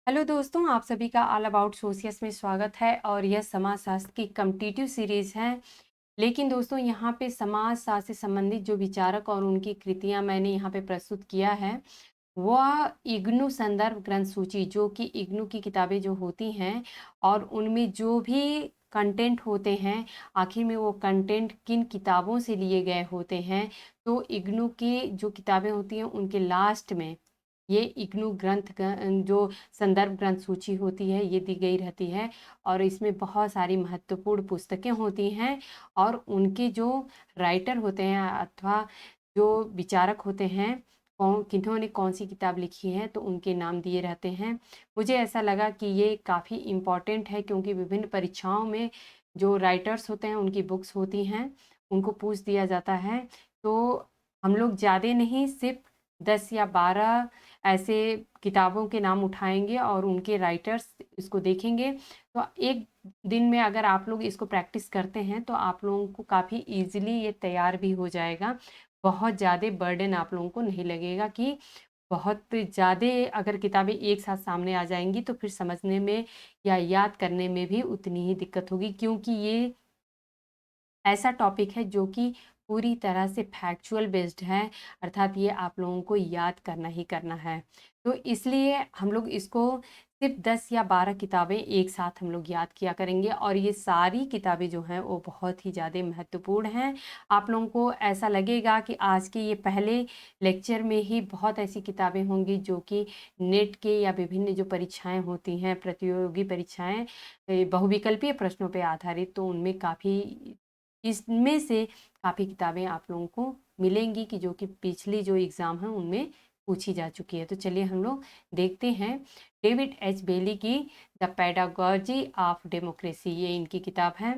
Hello दोस्तों, आप सभी का ऑल अबाउट सोशियस में स्वागत है और यह समाजशास्त्र की कम्पिटिटिव सीरीज़ है। लेकिन दोस्तों, यहाँ पे समाजशास्त्र से संबंधित जो विचारक और उनकी कृतियाँ मैंने यहाँ पे प्रस्तुत किया है, वह इग्नू संदर्भ ग्रंथ सूची, जो कि इग्नू की किताबें जो होती हैं और उनमें जो भी कंटेंट होते हैं, आखिर में वो कंटेंट किन किताबों से लिए गए होते हैं। तो इग्नू की जो किताबें होती हैं, उनके लास्ट में ये इग्नू जो संदर्भ ग्रंथ सूची होती है, ये दी गई रहती है और इसमें बहुत सारी महत्वपूर्ण पुस्तकें होती हैं और उनके जो राइटर होते हैं अथवा जो विचारक होते हैं, किन्होंने कौन सी किताब लिखी है, तो उनके नाम दिए रहते हैं। मुझे ऐसा लगा कि ये काफ़ी इम्पॉर्टेंट है, क्योंकि विभिन्न परीक्षाओं में जो राइटर्स होते हैं, उनकी बुक्स होती हैं, उनको पूछ दिया जाता है। तो हम लोग ज़्यादा नहीं, सिर्फ 10 या 12 ऐसे किताबों के नाम उठाएँगे और उनके राइटर्स इसको देखेंगे। तो एक दिन में अगर आप लोग इसको प्रैक्टिस करते हैं, तो आप लोगों को काफ़ी ईज़िली ये तैयार भी हो जाएगा। बहुत ज़्यादा बर्डन आप लोगों को नहीं लगेगा कि बहुत ज़्यादा अगर किताबें एक साथ सामने आ जाएँगी, तो फिर समझने में या याद करने में भी उतनी ही दिक्कत होगी, क्योंकि ये ऐसा टॉपिक है जो कि पूरी तरह से फैक्चुअल बेस्ड है, अर्थात ये आप लोगों को याद करना ही करना है। तो इसलिए हम लोग इसको सिर्फ 10 या 12 किताबें एक साथ हम लोग याद किया करेंगे और ये सारी किताबें जो हैं वो बहुत ही ज़्यादा महत्वपूर्ण हैं। आप लोगों को ऐसा लगेगा कि आज के ये पहले लेक्चर में ही बहुत ऐसी किताबें होंगी जो कि नेट के या विभिन्न जो परीक्षाएँ होती हैं, प्रतियोगी परीक्षाएँ, बहुविकल्पीय प्रश्नों पे आधारित, तो उनमें काफ़ी इसमें से काफ़ी किताबें आप लोगों को मिलेंगी कि जो कि पिछली जो एग्ज़ाम है उनमें पूछी जा चुकी है। तो चलिए हम लोग देखते हैं डेविड एच बेली की द पेडागॉजी ऑफ डेमोक्रेसी, ये इनकी किताब है।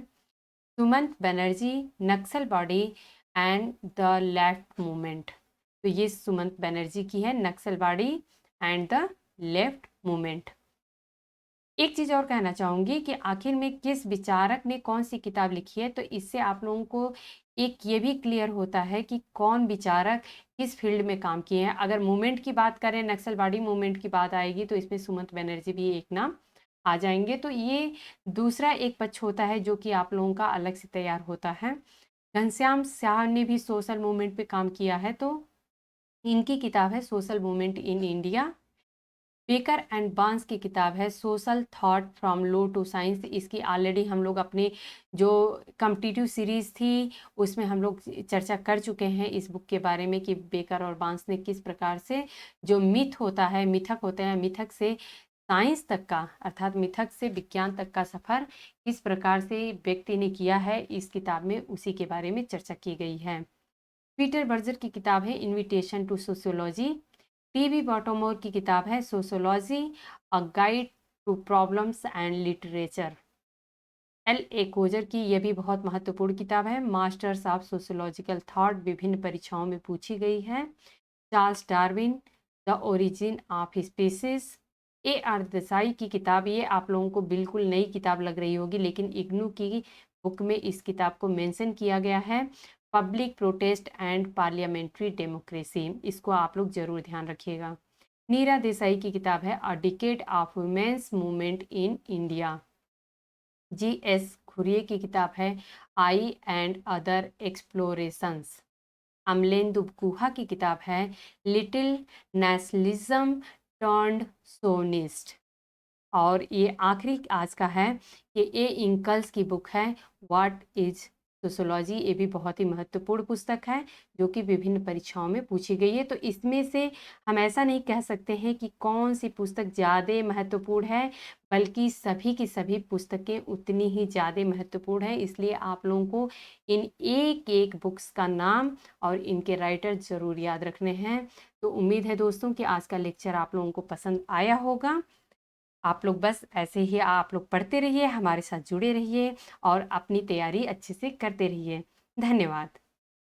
Sumanta Banerjee, Naxalbari and the left movement. तो ये सुमंत बनर्जी की है, Naxalbari and the left movement. एक चीज़ और कहना चाहूँगी कि आखिर में किस विचारक ने कौन-सी किताब लिखी है, तो इससे आप लोगों को एक ये भी क्लियर होता है कि कौन विचारक किस फ़ील्ड में काम किए हैं। अगर मूवमेंट की बात करें, नक्सलवादी मूवमेंट की बात आएगी, तो इसमें सुमंत बनर्जी भी एक नाम आ जाएँगे। तो ये दूसरा एक पक्ष होता है जो कि आप लोगों का अलग से तैयार होता है। घनश्याम शाह ने भी सोशल मूवमेंट पे काम किया है, तो इनकी किताब है social movement in India. Becker and Barnes की किताब है social thought from law to science. इसकी ऑलरेडी हम लोग अपने जो कॉम्पिटिटिव सीरीज़ थी उसमें हम लोग चर्चा कर चुके हैं इस बुक के बारे में कि बेकर और बार्न्स ने किस प्रकार से जो मिथ होता है, मिथक होते हैं, मिथक से साइंस तक का, अर्थात मिथक से विज्ञान तक का सफ़र किस प्रकार से व्यक्ति ने किया है, इस किताब में उसी के बारे में चर्चा की गई है। पीटर बर्जर की किताब है invitation to sociology. T B Bottomore की किताब है sociology, a guide to problems and literature. L A Coser की यह भी बहुत महत्वपूर्ण किताब है, मास्टर्स ऑफ सोशियोलॉजिकल थॉट, विभिन्न परीक्षाओं में पूछी गई है। Charles Darwin, the origin of species. A R Desai की किताब, ये आप लोगों को बिल्कुल नई किताब लग रही होगी, लेकिन इग्नू की बुक में इस किताब को मेंशन किया गया है। Public protest and parliamentary democracy, इसको आप लोग जरूर ध्यान रखिएगा। नीरा देसाई की किताब है a decade of women's movement in India. G S Ghurye की किताब है I and other explorations. Amalendu Guha की किताब है लिटिल नेशनलिज्म टर्न्ड सोनिस्ट। और ये आखिरी आज का है कि ए इंकल्स की बुक है व्हाट इज सोशोलॉजी। ये भी बहुत ही महत्वपूर्ण पुस्तक है जो कि विभिन्न परीक्षाओं में पूछी गई है। तो इसमें से हम ऐसा नहीं कह सकते हैं कि कौन सी पुस्तक ज़्यादा महत्वपूर्ण है, बल्कि सभी की सभी पुस्तकें उतनी ही ज़्यादा महत्वपूर्ण है। इसलिए आप लोगों को इन एक एक बुक्स का नाम और इनके राइटर ज़रूर याद रखने हैं। तो उम्मीद है दोस्तों कि आज का लेक्चर आप लोगों को पसंद आया होगा। आप लोग बस ऐसे ही आप लोग पढ़ते रहिए, हमारे साथ जुड़े रहिए और अपनी तैयारी अच्छे से करते रहिए। धन्यवाद।